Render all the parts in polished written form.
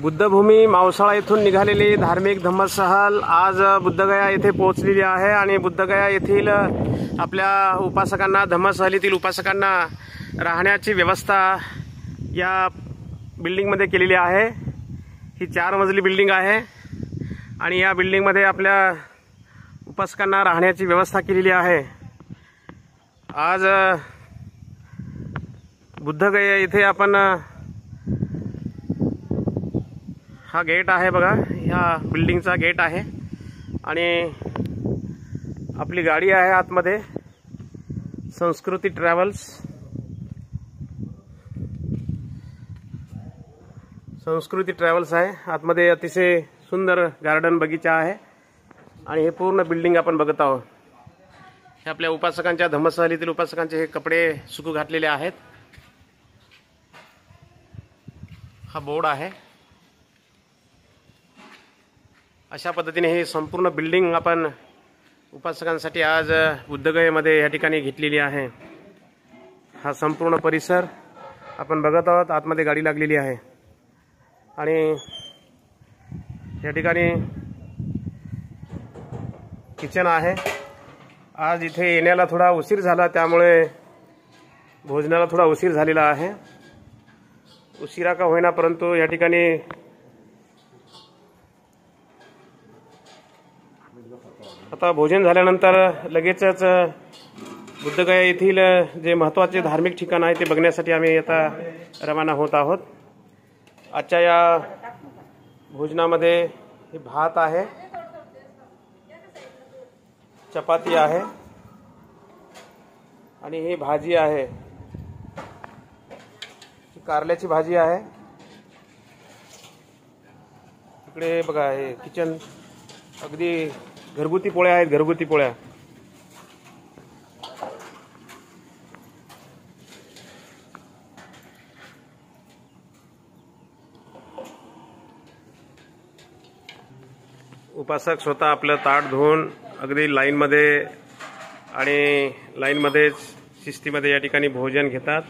बुद्धभूमी मावसाळा येथून निघालेली धार्मिक धम्मसहल आज बुद्धगया येथे पोहोचलेली आहे आणि बुद्धगया येथील आपल्या उपासकांना, धम्मसहलीतील उपासकांना राहण्याची व्यवस्था या बिल्डिंगमध्ये केलेली आहे। ही 4 मजली बिल्डिंग आहे आणि या बिल्डिंगमध्ये आपल्या उपासकांना राहण्याची व्यवस्था केलेली आहे। आज बुद्धगया येथे आपण हा गेट आहे बघा, ह्या बिल्डिंगचा गेट आहे आणि आपली गाडी आहे आतमध्ये, संस्कृती ट्रॅव्हल्स। संस्कृती ट्रॅव्हल्स आहे आतमध्ये, अतिशय सुंदर गार्डन बगीचा आहे आणि हे पूर्ण बिल्डिंग आपण बघत आहोत। हे आपल्या उपासकांच्या, धम्मसहलीतील उपासकांचे हे कपडे सुकू घातलेले आहेत। हा बोर्ड आहे। अशा पद्धतीने ही संपूर्ण बिल्डिंग आपण उपासकांसाठी आज बुद्धगयेमध्ये या ठिकाणी घेतलेली आहे। हा संपूर्ण परिसर आपण बघत आहोत, आतमध्ये गाडी लागलेली आहे आणि या ठिकाणी किचन आहे। आज इथे येण्याला थोडा उशीर झाला, त्यामुळे भोजनाला थोडा उशीर झालेला आहे। उशिरा का होईना, परंतु या ठिकाणी आता भोजन झाल्यानंतर लगेचच बुद्धगया येथील जे महत्त्वाचे धार्मिक ठिकाण आहे ते बघण्यासाठी आम्ही आता रवाना होत आहोत। आजच्या या भोजनामध्ये हे भात आहे, चपाती आहे आणि ही भाजी आहे, कारल्याची भाजी आहे। इकडे बघा, हे किचन अगदी घरगुती पोळ्या आहेत, घरगुती पोळ्या। उपासक स्वतः आपलं ताट धुवून अगदी लाईनमध्ये आणि लाईनमध्येच शिस्तीमध्ये या ठिकाणी भोजन घेतात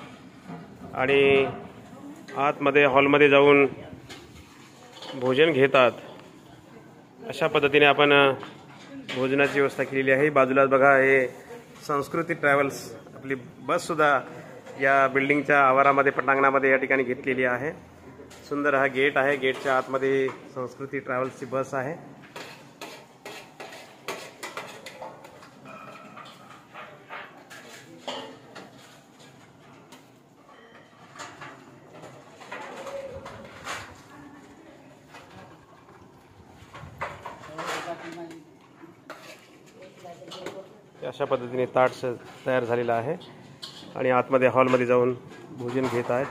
आणि आतमध्ये हॉलमध्ये जाऊन भोजन घेतात। अशा पद्धतीने आपण भोजनाची व्यवस्था केलेली आहे। बाजूलाच बघा, हे संस्कृती ट्रॅव्हल्स आपली बस सुद्धा या बिल्डिंगच्या आवारामध्ये, पटांगणामध्ये या ठिकाणी घेतलेली आहे। सुंदर हा गेट आहे, गेटच्या आतमध्ये संस्कृती ट्रॅव्हल्सची बस आहे। अशा पद्धतीने ताट तयार झालेला आहे आणि आतमध्ये हॉलमध्ये जाऊन भोजन घेत आहेत।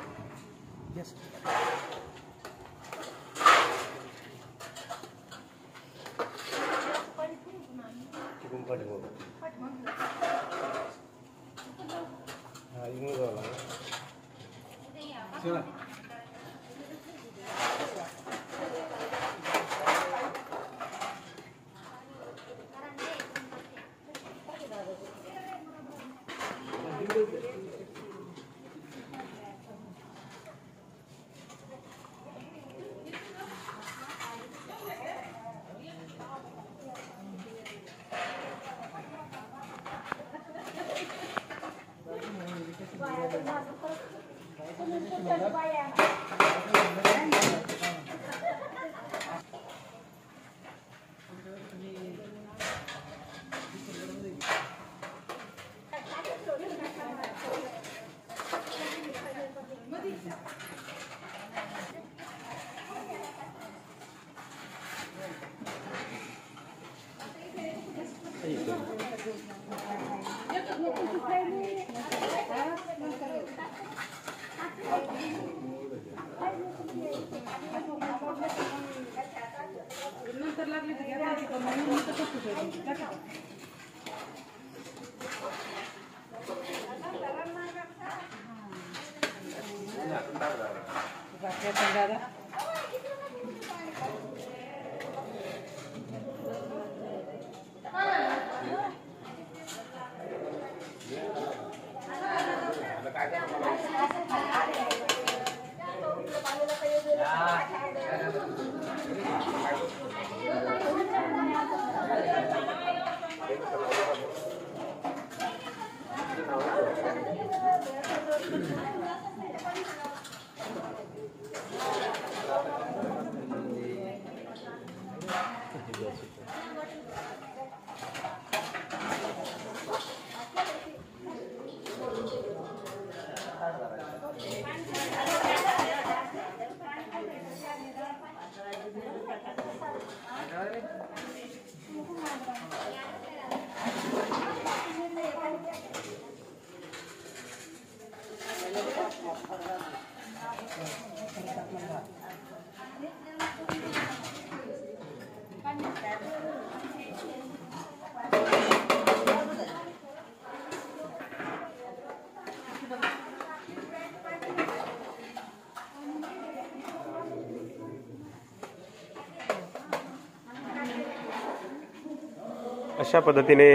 अशा पद्धतीने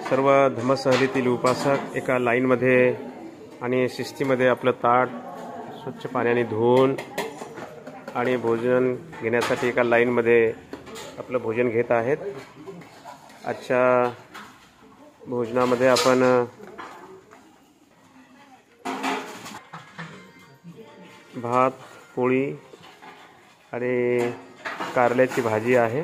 सर्व धम्मसहलीतील उपासक एका लाईनमध्ये आणि शिस्तीमध्ये आपलं ताट स्वच्छ पाण्याने धुवून आणि भोजन घेण्यासाठी एका लाईनमध्ये आपलं भोजन घेत आहेत। आजच्या भोजनामध्ये आपण भात, पोळी आणि कारल्याची भाजी आहे।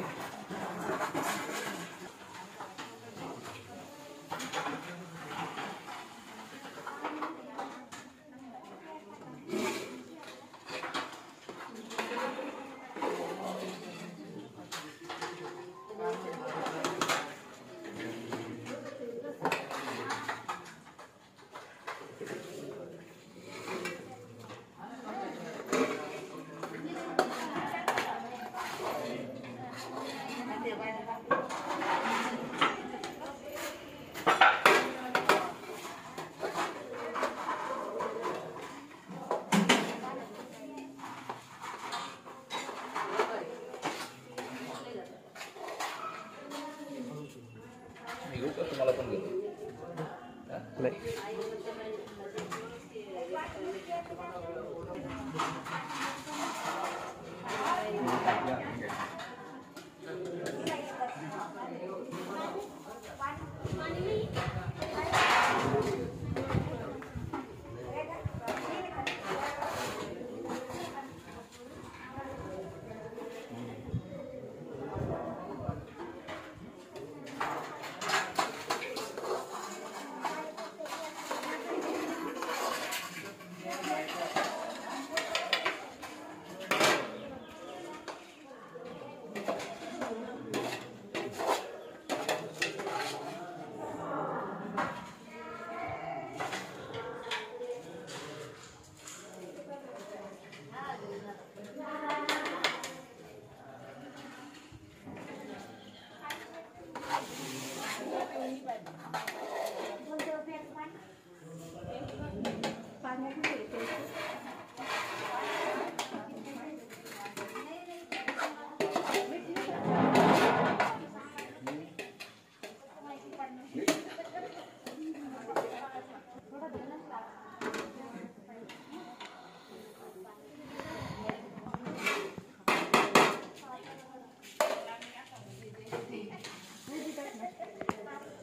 तुम्हाला पण घेतो नाही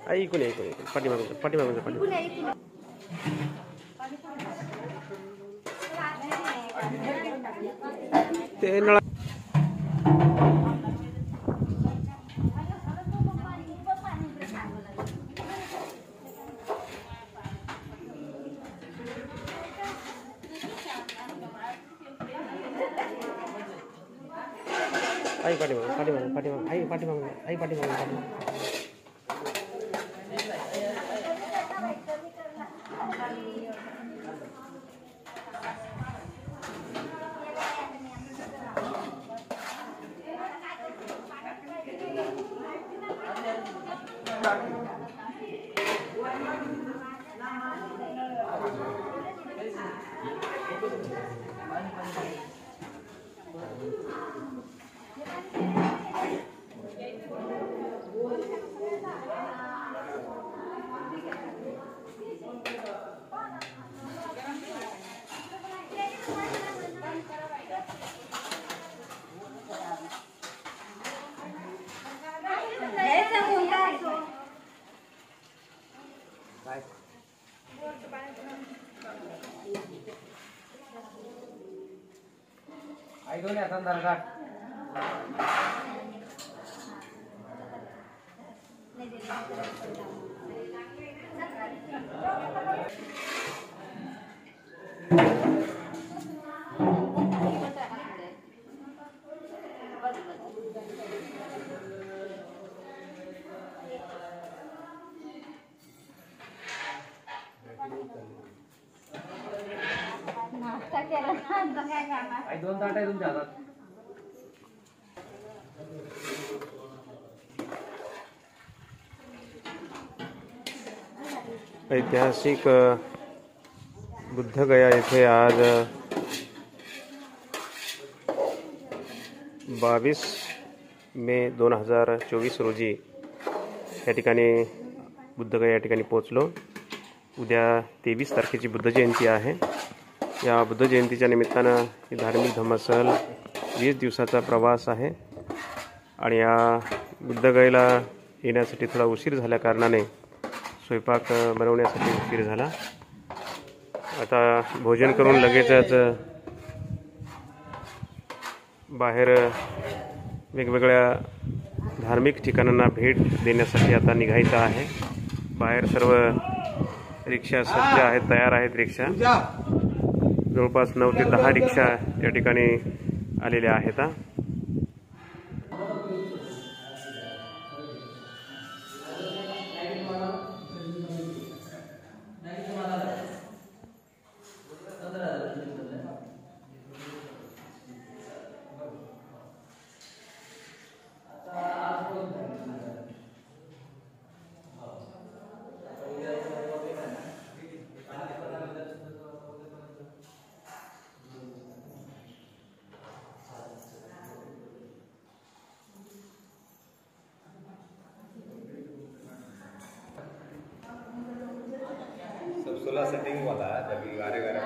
ऐकून पाठीमागून ते नळा पाठीमागून नाश्ता केला ना काय करणार? 2 ताट आहे तुमच्या हातात. ऐतिहासिक बुद्धगया येथे आज 22 मे 2024 रोजी या ठिकाणी बुद्धगया या ठिकाणी पोहोचलो. उद्या 23 तारखेची बुद्ध जयंती आहे. या बुद्ध जयंतीच्या निमित्तानं ही धार्मिक धम्मसहल 20 दिवसाचा प्रवास आहे आणि या बुद्धगयेला येण्यासाठी थोडा उशीर झाल्या कारणाने स्वयंपाक बनवण्यासाठी उशीर झाला. आता भोजन करून लगेचच बाहेर वेगवेगळ्या धार्मिक ठिकाणांना भेट देण्यासाठी आता निघायचं आहे. बाहेर सर्व रिक्षा सज्ज आहेत, तयार आहेत. रिक्षा जवळपास 9 ते 10 रिक्षा या ठिकाणी आलेल्या आहेत. सोलह सेटिंग वाला है जब गारे गारे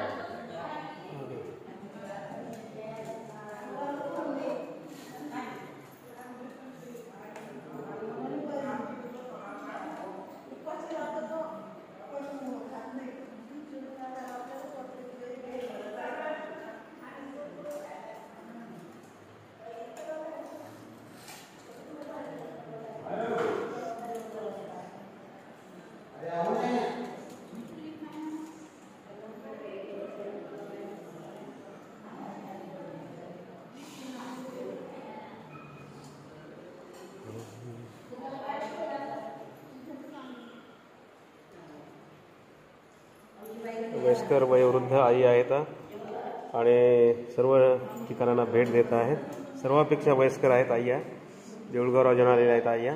वयस्कर वयोवृद्ध आई आहेत आणि सर्व ठिकाणांना भेट देत आहेत. सर्वांपेक्षा वयस्कर आहेत आया. देऊळगाव राजन आलेल्या आहेत आया.